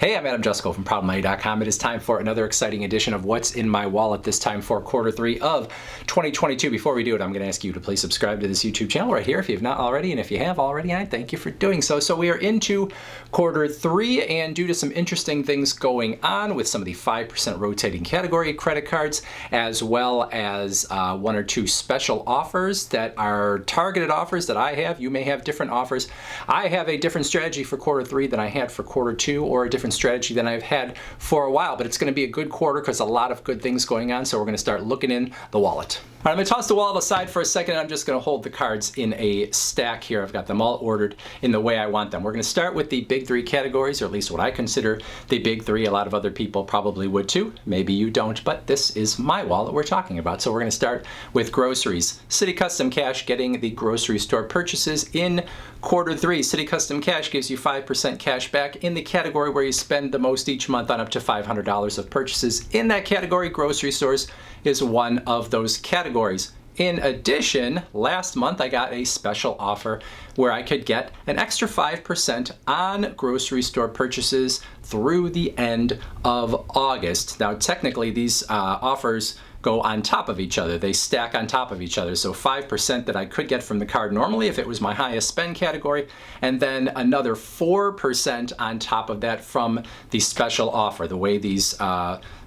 Hey, I'm Jusko from ProudMoney.com. It is time for another exciting edition of What's in My Wallet, this time for quarter 3 of 2022. Before we do it, I'm going to ask you to please subscribe to this YouTube channel right here if you have not already, and if you have already, I thank you for doing so. So we are into quarter 3, and due to some interesting things going on with some of the 5% rotating category credit cards, as well as one or two special offers that are targeted offers that I have. You may have different offers. I have a different strategy for quarter 3 than I had for quarter 2, or a different strategy than I've had for a while, but it's going to be a good quarter because a lot of good things going on, so we're going to start looking in the wallet. All right, I'm going to toss the wallet aside for a second, and I'm just going to hold the cards in a stack here. I've got them all ordered in the way I want them. We're going to start with the big 3 categories, or at least what I consider the big 3. A lot of other people probably would too. Maybe you don't, but this is my wallet we're talking about. So we're going to start with groceries. City Custom Cash getting the grocery store purchases in quarter 3. City Custom Cash gives you 5% cash back in the category where you spend the most each month on up to $500 of purchases. In that category, grocery stores is one of those categories. In addition, last month I got a special offer where I could get an extra 5% on grocery store purchases through the end of August. Now, technically, these offers go on top of each other. They stack on top of each other. So 5% that I could get from the card normally if it was my highest spend category, and then another 4% on top of that from the special offer. The way these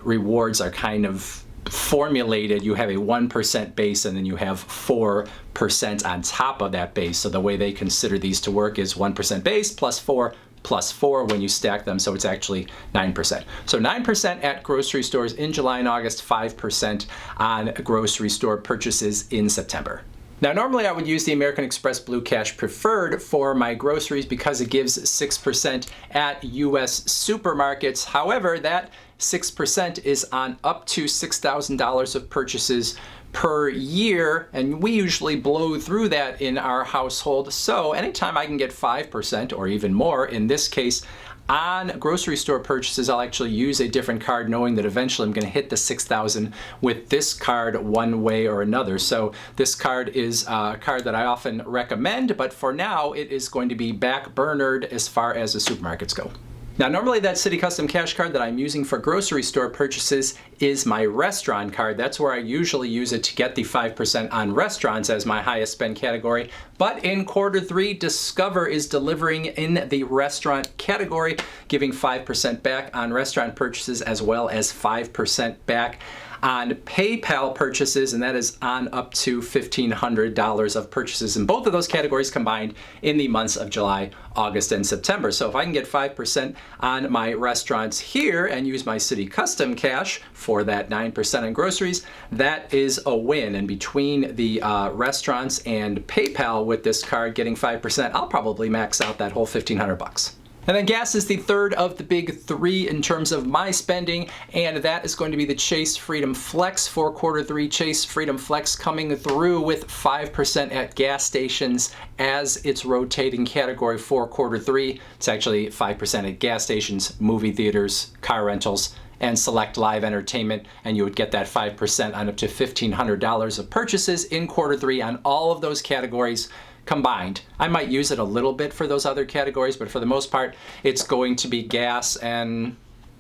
rewards are kind of formulated, you have a 1% base and then you have 4% on top of that base. So the way they consider these to work is 1% base plus 4 plus 4 when you stack them, so it's actually 9%. So 9% at grocery stores in July and August, 5% on grocery store purchases in September. Now, normally I would use the American Express Blue Cash Preferred for my groceries because it gives 6% at US supermarkets. However, that 6% is on up to $6,000 of purchases per year, and we usually blow through that in our household. So anytime I can get 5% or even more, in this case, on grocery store purchases, I'll actually use a different card knowing that eventually I'm going to hit the 6,000 with this card one way or another. So this card is a card that I often recommend, but for now it is going to be back-burnered as far as the supermarkets go. Now, normally that City Custom Cash card that I'm using for grocery store purchases is my restaurant card. That's where I usually use it to get the 5% on restaurants as my highest spend category. But in quarter 3, Discover is delivering in the restaurant category, giving 5% back on restaurant purchases as well as 5% back on PayPal purchases, and that is on up to $1,500 of purchases in both of those categories combined in the months of July, August, and September. So if I can get 5% on my restaurants here and use my City Custom Cash for that 9% on groceries, that is a win. And between the restaurants and PayPal with this card getting 5%, I'll probably max out that whole $1,500. And then gas is the third of the big 3 in terms of my spending, and that is going to be the Chase Freedom Flex for quarter 3. Chase Freedom Flex coming through with 5% at gas stations as its rotating category for quarter 3. It's actually 5% at gas stations, movie theaters, car rentals, and select live entertainment, and you would get that 5% on up to $1,500 of purchases in quarter 3 on all of those categories combined. I might use it a little bit for those other categories, but for the most part, it's going to be gas, and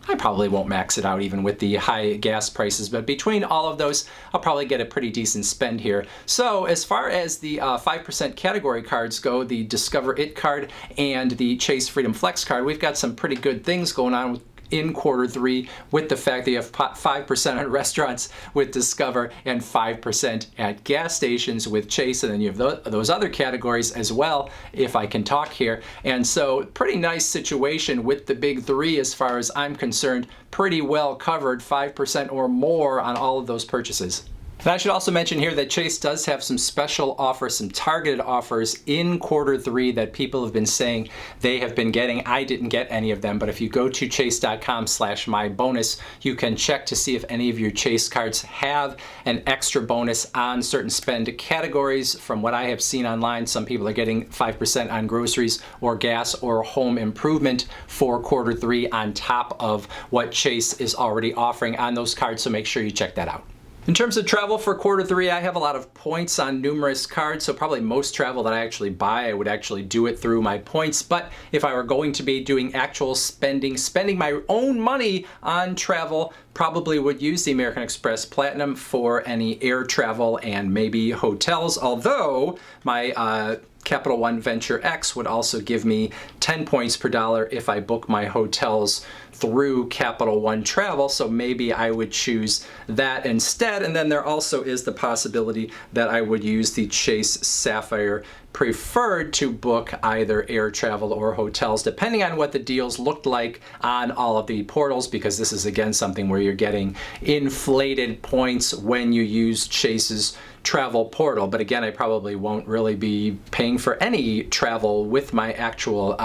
I probably won't max it out even with the high gas prices, but between all of those, I'll probably get a pretty decent spend here. So as far as the 5% category cards go, the Discover It card and the Chase Freedom Flex card, we've got some pretty good things going on in quarter 3 with the fact that you have 5% on restaurants with Discover and 5% at gas stations with Chase, and then you have those other categories as well, if I can talk here. And so pretty nice situation with the big 3 as far as I'm concerned. Pretty well covered, 5% or more on all of those purchases. And I should also mention here that Chase does have some special offers, some targeted offers in quarter 3 that people have been saying they have been getting. I didn't get any of them, but if you go to chase.com/mybonus, you can check to see if any of your Chase cards have an extra bonus on certain spend categories. From what I have seen online, some people are getting 5% on groceries or gas or home improvement for quarter 3 on top of what Chase is already offering on those cards, so make sure you check that out. In terms of travel for quarter three, I have a lot of points on numerous cards, so probably most travel that I actually buy, I would actually do it through my points. But if I were going to be doing actual spending my own money on travel, probably would use the American Express Platinum for any air travel and maybe hotels, although my Capital One Venture X would also give me 10 points per dollar if I book my hotels through Capital One Travel, so maybe I would choose that instead. And then there also is the possibility that I would use the Chase Sapphire Preferred to book either air travel or hotels, depending on what the deals looked like on all of the portals, because this is again something where you're getting inflated points when you use Chase's travel portal. But again, I probably won't really be paying for any travel with my actual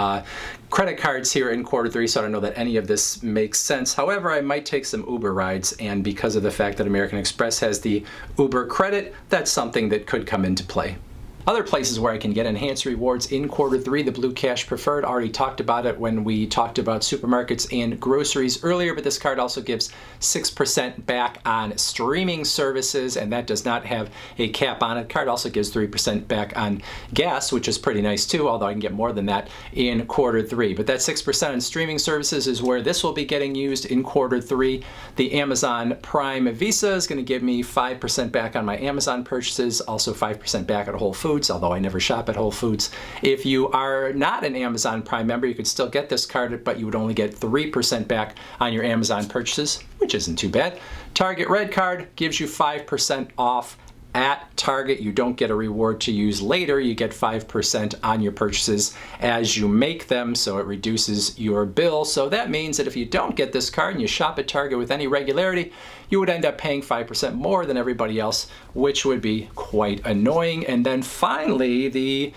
credit cards here in quarter three, so I don't know that any of this makes sense. However, I might take some Uber rides, and because of the fact that American Express has the Uber credit, that's something that could come into play. Other places where I can get enhanced rewards in quarter three, the Blue Cash Preferred. Already talked about it when we talked about supermarkets and groceries earlier, but this card also gives 6% back on streaming services, and that does not have a cap on it. Card also gives 3% back on gas, which is pretty nice too, although I can get more than that in quarter three. But that 6% on streaming services is where this will be getting used in quarter three. The Amazon Prime Visa is going to give me 5% back on my Amazon purchases, also 5% back at Whole Foods, although I never shop at Whole Foods. If you are not an Amazon Prime member, you could still get this card, but you would only get 3% back on your Amazon purchases, which isn't too bad. Target Red Card gives you 5% off at Target. You don't get a reward to use later. You get 5% on your purchases as you make them, so it reduces your bill. So that means that if you don't get this card and you shop at Target with any regularity, you would end up paying 5% more than everybody else, which would be quite annoying. And then finally, the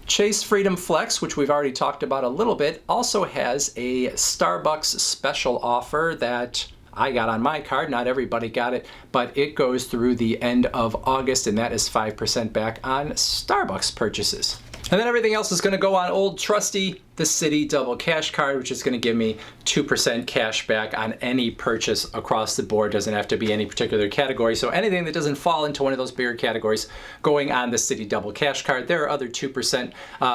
Chase Freedom Flex, which we've already talked about a little bit, also has a Starbucks special offer that I got on my card. Not everybody got it, but it goes through the end of August, and that is 5% back on Starbucks purchases. And then everything else is going to go on old trusty, the Citi Double Cash Card, which is going to give me 2% cash back on any purchase across the board. Doesn't have to be any particular category. So anything that doesn't fall into one of those bigger categories going on the Citi Double Cash Card. There are other 2%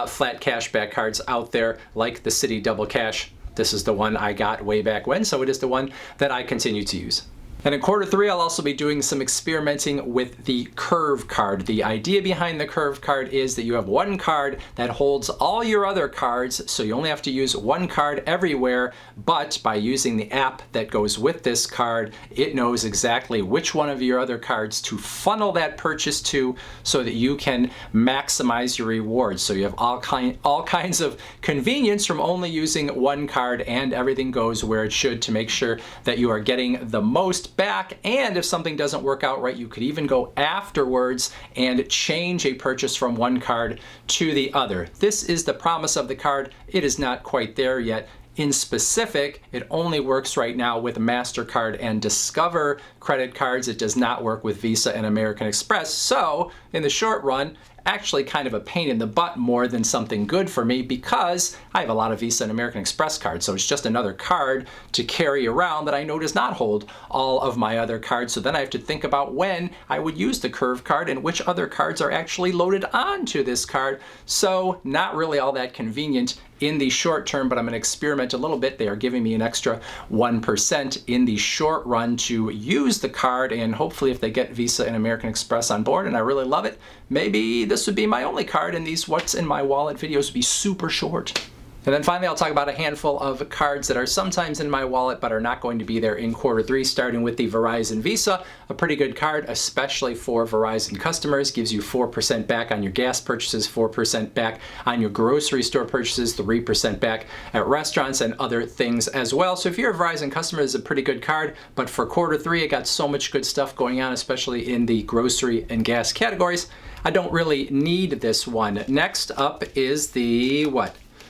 flat cash back cards out there, like the Citi Double Cash. This is the one I got way back when, so it is the one that I continue to use. And in quarter three, I'll also be doing some experimenting with the Curve card. The idea behind the Curve card is that you have one card that holds all your other cards, so you only have to use one card everywhere, but by using the app that goes with this card, it knows exactly which one of your other cards to funnel that purchase to so that you can maximize your rewards. So you have all kinds of convenience from only using one card, and everything goes where it should to make sure that you are getting the most back. And if something doesn't work out right, you could even go afterwards and change a purchase from one card to the other. This is the promise of the card. It is not quite there yet. In specific, it only works right now with MasterCard and Discover credit cards. It does not work with Visa and American Express. So in the short run, actually kind of a pain in the butt more than something good for me, because I have a lot of Visa and American Express cards, so it's just another card to carry around that I know does not hold all of my other cards. So then I have to think about when I would use the Curve card and which other cards are actually loaded onto this card. So not really all that convenient in the short term, but I'm going to experiment a little bit. They are giving me an extra 1% in the short run to use the card, and hopefully if they get Visa and American Express on board and I really love it, maybe this would be my only card and these What's in My Wallet videos would be super short. And then finally, I'll talk about a handful of cards that are sometimes in my wallet but are not going to be there in quarter three, starting with the Verizon Visa. A pretty good card, especially for Verizon customers. Gives you 4% back on your gas purchases, 4% back on your grocery store purchases, 3% back at restaurants and other things as well. So if you're a Verizon customer, it's a pretty good card. But for quarter three, it got so much good stuff going on, especially in the grocery and gas categories. I don't really need this one. Next up is the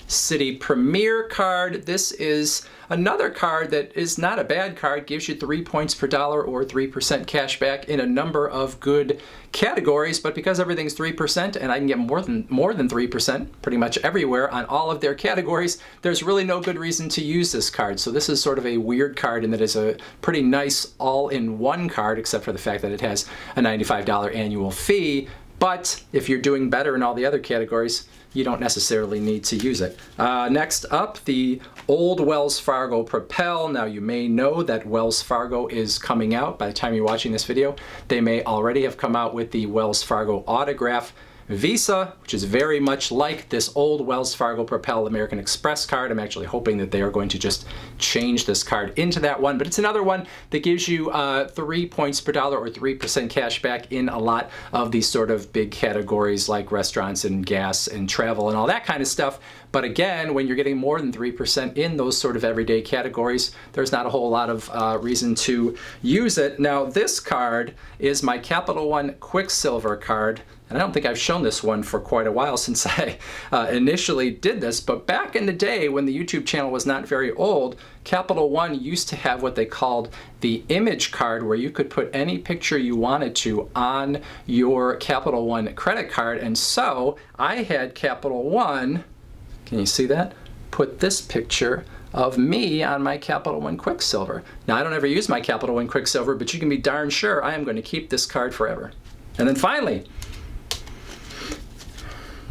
City Premier card. This is another card that is not a bad card, gives you 3 points per dollar or 3% cash back in a number of good categories, but because everything's 3% and I can get more than 3% pretty much everywhere on all of their categories, there's really no good reason to use this card. So this is sort of a weird card in that it's a pretty nice all-in-one card, except for the fact that it has a $95 annual fee. But if you're doing better in all the other categories, you don't necessarily need to use it. Next up, the old Wells Fargo Propel. Now you may know that Wells Fargo is coming out. By the time you're watching this video, they may already have come out with the Wells Fargo Autograph Visa, which is very much like this old Wells Fargo Propel American Express card. I'm actually hoping that they are going to just change this card into that one, but it's another one that gives you 3 points per dollar or 3% cash back in a lot of these sort of big categories like restaurants and gas and travel and all that kind of stuff. But again, when you're getting more than 3% in those sort of everyday categories, there's not a whole lot of reason to use it. Now, this card is my Capital One Quicksilver card. And I don't think I've shown this one for quite a while since I initially did this, but back in the day when the YouTube channel was not very old, Capital One used to have what they called the image card, where you could put any picture you wanted to on your Capital One credit card. And so I had Capital One, can you see that? Put this picture of me on my Capital One Quicksilver. Now, I don't ever use my Capital One Quicksilver, but you can be darn sure I am going to keep this card forever. And then finally,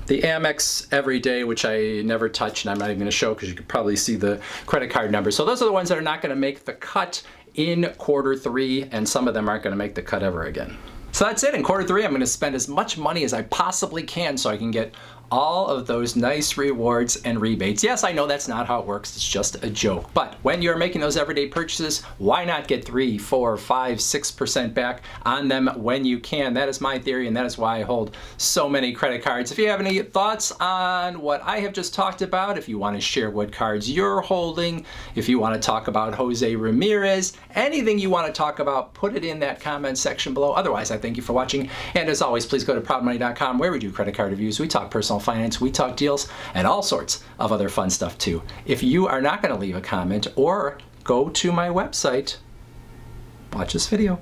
the Amex Everyday, which I never touch, and I'm not even going to show because you could probably see the credit card number. So those are the ones that are not going to make the cut in Q3, and some of them aren't going to make the cut ever again. So that's it. In Q3, I'm going to spend as much money as I possibly can so I can get all of those nice rewards and rebates. Yes, I know that's not how it works. It's just a joke. But when you're making those everyday purchases, why not get 3, 4, 5, 6% back on them when you can? That is my theory, and that is why I hold so many credit cards. If you have any thoughts on what I have just talked about, if you want to share what cards you're holding, if you want to talk about Jose Ramirez, anything you want to talk about, put it in that comment section below. Otherwise, I thank you for watching. And as always, please go to proudmoney.com, where we do credit card reviews. We talk personal finance, we talk deals, and all sorts of other fun stuff too. If you are not going to leave a comment or go to my website, watch this video.